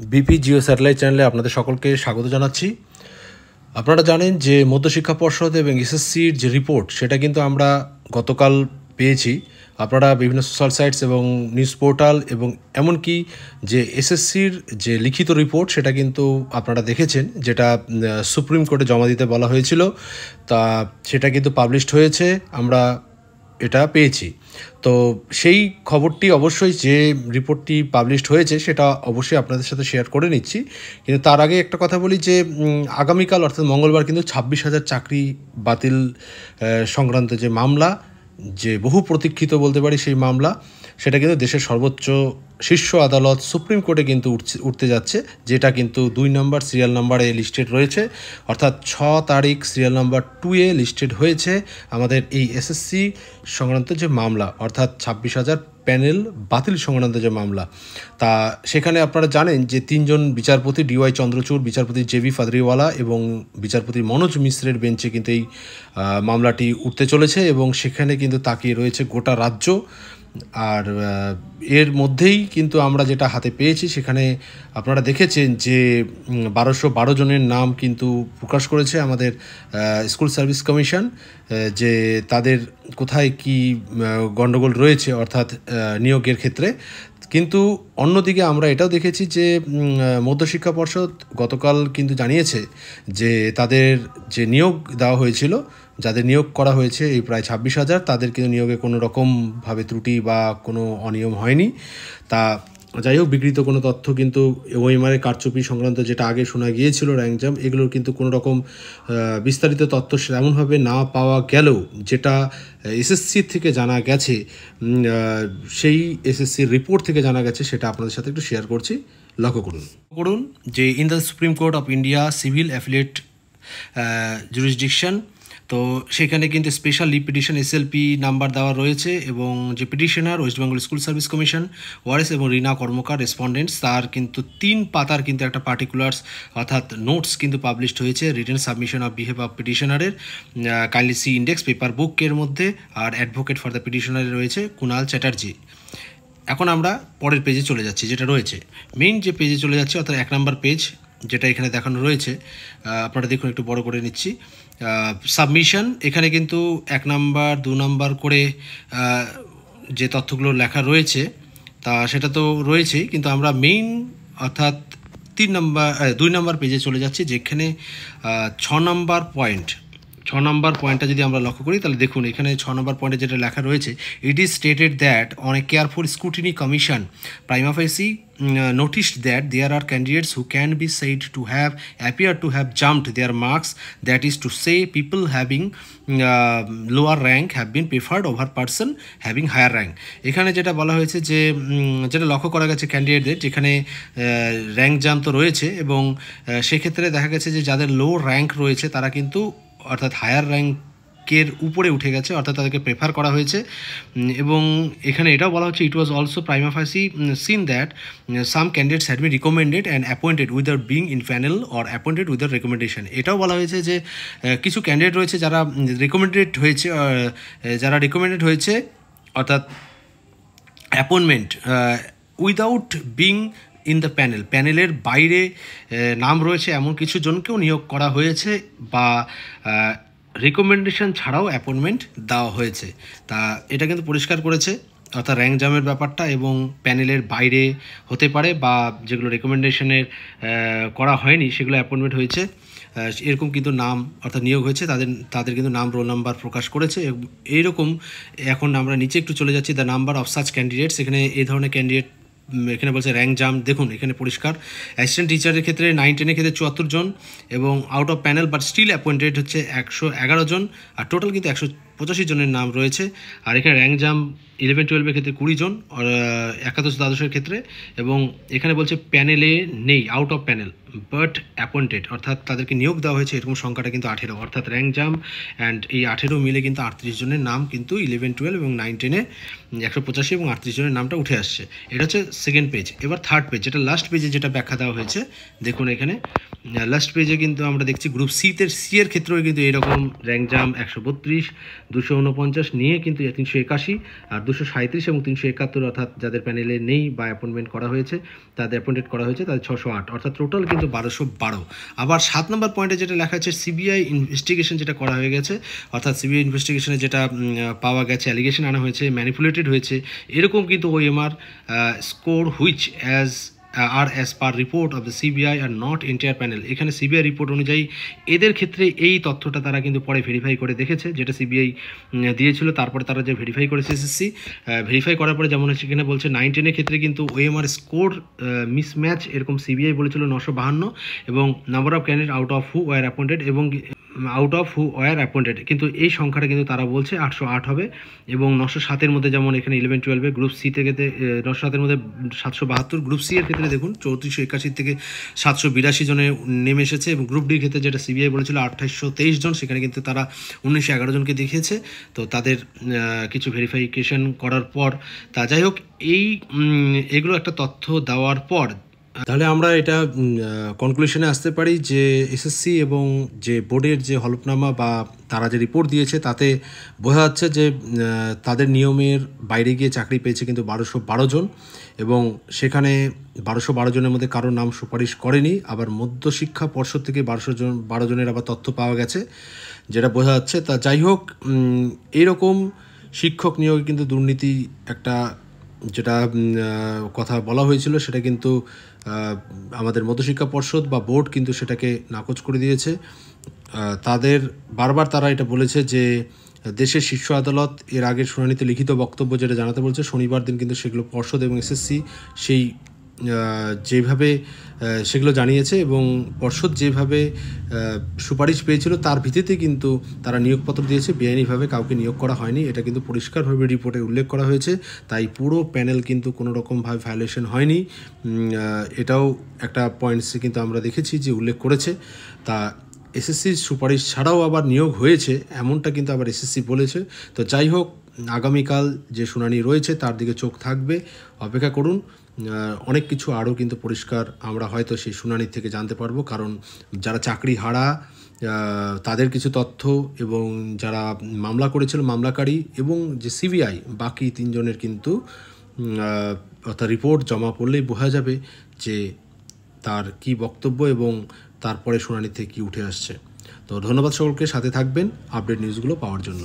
BP Jio satellite চ্যানেলে আপনাদের সকলকে স্বাগত জানাচ্ছি। আপনারা জানেন যে মধ্যশিক্ষা পর্ষদ এবং এসএসসির যে রিপোর্ট সেটা কিন্তু আমরা গতকাল পেয়েছি। আপনারা বিভিন্ন সোশ্যাল সাইটস এবং নিউজ পোর্টাল এবং এমনকি যে এসএসসির যে লিখিত রিপোর্ট সেটা কিন্তু আপনারা দেখেছেন, যেটা সুপ্রিম কোর্টে জমা দিতে বলা হয়েছিল। তা সেটা কিন্তু পাবলিশড হয়েছে, আমরা এটা পেয়েছি। তো সেই খবরটি অবশ্যই, যে রিপোর্টটি পাবলিশড হয়েছে সেটা অবশ্যই আপনাদের সাথে শেয়ার করে নিচ্ছি। কিন্তু তার আগে একটা কথা বলি যে আগামীকাল অর্থাৎ মঙ্গলবার কিন্তু 26,000 চাকরি বাতিল সংক্রান্ত যে মামলা, যে বহু প্রতীক্ষিত বলতে পারি সেই মামলা, সেটা কিন্তু দেশের সর্বোচ্চ শীর্ষ আদালত সুপ্রিম কোর্টে কিন্তু উঠতে যাচ্ছে, যেটা কিন্তু 2 নম্বর সিরিয়াল নাম্বারে লিস্টেড রয়েছে, অর্থাৎ 6 তারিখ সিরিয়াল নাম্বার 2-এ লিস্টেড হয়েছে আমাদের এই এসএসসি সংক্রান্ত যে মামলা, অর্থাৎ 26,000 প্যানেল বাতিল সংক্রান্ত যে মামলা। তা সেখানে আপনারা জানেন যে 3 জন বিচারপতি, ডিওয়াই চন্দ্রচূড়, বিচারপতি জেবি ফাদরিওয়ালা এবং বিচারপতি মনোজ মিশ্রের বেঞ্চে কিন্তু এই মামলাটি উঠতে চলেছে এবং সেখানে কিন্তু তাকিয়ে রয়েছে গোটা রাজ্য। আর এর মধ্যেই কিন্তু আমরা যেটা হাতে পেয়েছি, সেখানে আপনারা দেখেছেন যে 1212 জনের নাম কিন্তু প্রকাশ করেছে আমাদের স্কুল সার্ভিস কমিশন, যে তাদের কোথায় কি গণ্ডগোল রয়েছে অর্থাৎ নিয়োগের ক্ষেত্রে। কিন্তু অন্যদিকে আমরা এটাও দেখেছি যে মধ্যশিক্ষা পর্ষদ গতকাল কিন্তু জানিয়েছে যে তাদের যে নিয়োগ দেওয়া হয়েছিল, যাদের নিয়োগ করা হয়েছে এই প্রায় 26,000, তাদের কিন্তু নিয়োগে কোনো রকমভাবে ত্রুটি বা কোনো অনিয়ম হয়নি। তা যাই হোক, বিকৃত কোনো তথ্য কিন্তু ওএমআর কারচুপি সংক্রান্ত যেটা আগে শোনা গিয়েছিল, র্যাঙ্ক জাম, এগুলোর কিন্তু কোনো রকম বিস্তারিত তথ্য তেমনভাবে না পাওয়া গেলেও যেটা এসএসসির থেকে জানা গেছে, সেই এসএসসির রিপোর্ট থেকে জানা গেছে, সেটা আপনাদের সাথে একটু শেয়ার করছি। লক্ষ্য করুন যে in the Supreme Court of India civil appellate jurisdiction, তো সেখানে কিন্তু special leave petition SLP number দেওয়া রয়েছে এবং যে petitioner West Bengal School Service Commission ওয়ারেস এবং রিনা কর্মকার রেসপন্ডেন্টস, তার কিন্তু 3 পাতার কিন্তু একটা পার্টিকুলার্স অর্থাৎ নোটস কিন্তু পাবলিশড হয়েছে written submission of behalf of পিটিশনারের, কাইন্ডলি সি ইন্ডেক্স পেপার বুকের মধ্যে। আর অ্যাডভোকেট ফর দ্য পিটিশনারে রয়েছে কুণাল চ্যাটার্জি। এখন আমরা পরের পেজে চলে যাচ্ছি, যেটা রয়েছে মেইন যে পেজে চলে যাচ্ছি, অর্থাৎ 1 নম্বর পেজ যেটা এখানে দেখানো রয়েছে। আপনারা দেখুন, একটু বড় করে নিচ্ছি। সাবমিশন, এখানে কিন্তু 1 নম্বর 2 নম্বর করে যে তথ্যগুলো লেখা রয়েছে তা সেটা তো রয়েছেই, কিন্তু আমরা মেইন অর্থাৎ 2 নম্বর পেজে চলে যাচ্ছি, যেখানে 6 নম্বর পয়েন্টটা যদি আমরা লক্ষ্য করি, তাহলে দেখুন এখানে 6 নম্বর পয়েন্টে যেটা লেখা রয়েছে, it is stated that on a careful scrutiny commission prima facie noticed that there are candidates who can be said to have appeared to have jumped their marks, that is to say people having lower rank have been preferred over person having higher rank। এখানে যেটা বলা হয়েছে যে যেটা লক্ষ্য করা গেছে ক্যান্ডিডেটদের, যেখানে র্যাঙ্ক জাম্প তো রয়েছে এবং সেক্ষেত্রে দেখা গেছে যে যাদের লো র্যাঙ্ক রয়েছে তারা কিন্তু অর্থাৎ হায়ার র্যাঙ্কের উপরে উঠে গেছে, অর্থাৎ তাদেরকে প্রেফার করা হয়েছে। এবং এখানে এটাও বলা হচ্ছে, it was also prima facie seen that some candidates had been recommended and appointed without being in panel or appointed without recommendation. এটাও বলা হয়েছে যে কিছু ক্যান্ডিডেট রয়েছে যারা রিকমেন্ডেড হয়েছে অর্থাৎ appointment without being in the প্যানেলের বাইরে নাম রয়েছে এমন কিছু জনকেও নিয়োগ করা হয়েছে বা রিকমেন্ডেশন ছাড়াও অ্যাপয়েন্টমেন্ট দেওয়া হয়েছে। তা এটা কিন্তু পরিষ্কার করেছে, অর্থাৎ র্যাঙ্ক জামের ব্যাপারটা এবং প্যানেলের বাইরে হতে পারে বা যেগুলো রেকমেন্ডেশনের করা হয়নি সেগুলো অ্যাপয়েন্টমেন্ট হয়েছে, এরকম কিন্তু নাম অর্থাৎ নিয়োগ হয়েছে, তাদের কিন্তু নাম, রোল নাম্বার প্রকাশ করেছে এইরকম। এখন আমরা নিচে একটু চলে যাচ্ছি, the number of such candidates. এখানে এই ধরনের ক্যান্ডিডেট এখানে বলছে র্যাঙ্ক জাম্প, দেখুন এখানে পরিষ্কার। অ্যাসিস্ট্যান্ট টিচারের ক্ষেত্রে 9-10-এর ক্ষেত্রে 74 জন এবং out of panel but still appointed হচ্ছে 111 জন, আর টোটাল কিন্তু 185 জনের নাম রয়েছে। আর এখানে র্যাঙ্ক জাম্প 11-12-এর ক্ষেত্রে 20 জন, আর একাদশ-দ্বাদশের ক্ষেত্রে। এবং এখানে বলছে প্যানেলে নেই, out of panel but appointed, অর্থাৎ তাদেরকে নিয়োগ দেওয়া হয়েছে, এরকম সংখ্যাটা কিন্তু 18, অর্থাৎ র্যাঙ্ক জাম্প অ্যান্ড এই 18 মিলে কিন্তু 38 জনের নাম কিন্তু 11-12 এবং 9-10-এ 185 এবং 38 জনের নামটা উঠে আসছে। এটা হচ্ছে সেকেন্ড পেজ। এবার থার্ড পেজ, যেটা লাস্ট পেজে যেটা ব্যাখ্যা দেওয়া হয়েছে, দেখুন এখানে লাস্ট পেজে কিন্তু আমরা দেখছি গ্রুপ সি এর ক্ষেত্রেও কিন্তু এরকম র্যাঙ্ক জাম 132, 249 নিয়ে কিন্তু 381, আর 237 এবং 371 অর্থাৎ যাদের প্যানেলে নেই বা অ্যাপয়েন্টমেন্ট করা হয়েছে, তাদের অ্যাপয়েন্টেড করা হয়েছে তাদের 608, অর্থাৎ টোটাল কিন্তু 1212। আবার 7 নম্বর পয়েন্টে যেটা লেখা আছে সিবিআই ইনভেস্টিগেশন যেটা করা হয়ে গেছে, অর্থাৎ সিবিআই ইনভেস্টিগেশনে যেটা পাওয়া গেছে, অ্যালিগেশন আনা হয়েছে, ম্যানিপুলেটেড হয়েছে, এরকম কিন্তু OMR score which are as per report of the CBI are not entire panel. এখানে সিবিআই রিপোর্ট অনুযায়ী এদের ক্ষেত্রে এই তথ্যটা তারা কিন্তু পরে ভেরিফাই করে দেখেছে, যেটা সিবিআই দিয়েছিল, তারপরে তারা যে ভেরিফাই করেছে এসএসসি, ভেরিফাই করার পরে যেমন হচ্ছে এখানে বলছে 9-10 ক্ষেত্রে কিন্তু ওএমআর স্কোর মিসম্যাচ, এরকম সিবিআই বলেছিল 952, এবং number of candidate out of who were appointed এবং কিন্তু এই সংখ্যাটা কিন্তু তারা বলছে 808 হবে। এবং 907-এর মধ্যে যেমন এখানে 11-12-এ গ্রুপ সি থেকে 907-এর মধ্যে 772, গ্রুপ সি এর ক্ষেত্রে দেখুন 3481 থেকে 782 জনে নেমে এসেছে, এবং গ্রুপ ডির ক্ষেত্রে যেটা সিবিআই বলেছিল 2823 জন, সেখানে কিন্তু তারা 1911 জনকে দেখিয়েছে। তো তাদের কিছু ভেরিফিকেশন করার পর, তা যাই হোক, এগুলো একটা তথ্য দেওয়ার পর তাহলে আমরা এটা কনক্লুশনে আসতে পারি যে এসএসসি এবং যে বোর্ডের যে হলফনামা বা তারা যে রিপোর্ট দিয়েছে তাতে বোঝা যাচ্ছে যে তাদের নিয়মের বাইরে গিয়ে চাকরি পেয়েছে কিন্তু 1212 জন, এবং সেখানে 1212 জনের মধ্যে কারোর নাম সুপারিশ করেনি। আবার মধ্যশিক্ষা পর্ষদ থেকে 12 জনের আবার তথ্য পাওয়া গেছে, যেটা বোঝা যাচ্ছে। তা যাই হোক, এইরকম শিক্ষক নিয়োগে কিন্তু দুর্নীতি একটা যেটা কথা বলা হয়েছিল, সেটা কিন্তু আমাদের মধ্যশিক্ষা পর্ষদ বা বোর্ড কিন্তু সেটাকে নাকচ করে দিয়েছে। তাদের বারবার তারা এটা বলেছে যে দেশের শীর্ষ আদালত এর আগের শুনানিতে লিখিত বক্তব্য যেটা জানাতে বলছে, শনিবার দিন কিন্তু সেগুলো পর্ষদ এবং এসএসসি সেই যেভাবে সেগুলো জানিয়েছে, এবং পর্ষদ যেভাবে সুপারিশ পেয়েছিল তার ভিত্তিতে কিন্তু তারা নিয়োগপত্র দিয়েছে, বেআইনিভাবে কাউকে নিয়োগ করা হয়নি, এটা কিন্তু পরিষ্কারভাবে রিপোর্টে উল্লেখ করা হয়েছে। তাই পুরো প্যানেল কিন্তু কোনো রকমভাবে ভায়োলেশন হয়নি, এটাও একটা পয়েন্টসে কিন্তু আমরা দেখেছি যে উল্লেখ করেছে। তা এসএসসির সুপারিশ ছাড়াও আবার নিয়োগ হয়েছে এমনটা কিন্তু আবার এসএসসি বলেছে। তো যাই হোক, আগামীকাল যে শুনানি রয়েছে তার দিকে চোখ থাকবে, অপেক্ষা করুন। অনেক কিছু আরও কিন্তু পরিষ্কার আমরা হয়তো সেই শুনানি থেকে জানতে পারবো, কারণ যারা চাকরি হারা তাদের কিছু তথ্য, এবং যারা মামলা করেছিল মামলাকারী, এবং যে সিবিআই বাকি 3 জনের কিন্তু অর্থাৎ রিপোর্ট জমা পড়লেই বোঝা যাবে যে তার কি বক্তব্য এবং তারপরে শুনানি থেকে কী উঠে আসছে। তো ধন্যবাদ সকলকে, সাথে থাকবেন আপডেট নিউজগুলো পাওয়ার জন্য।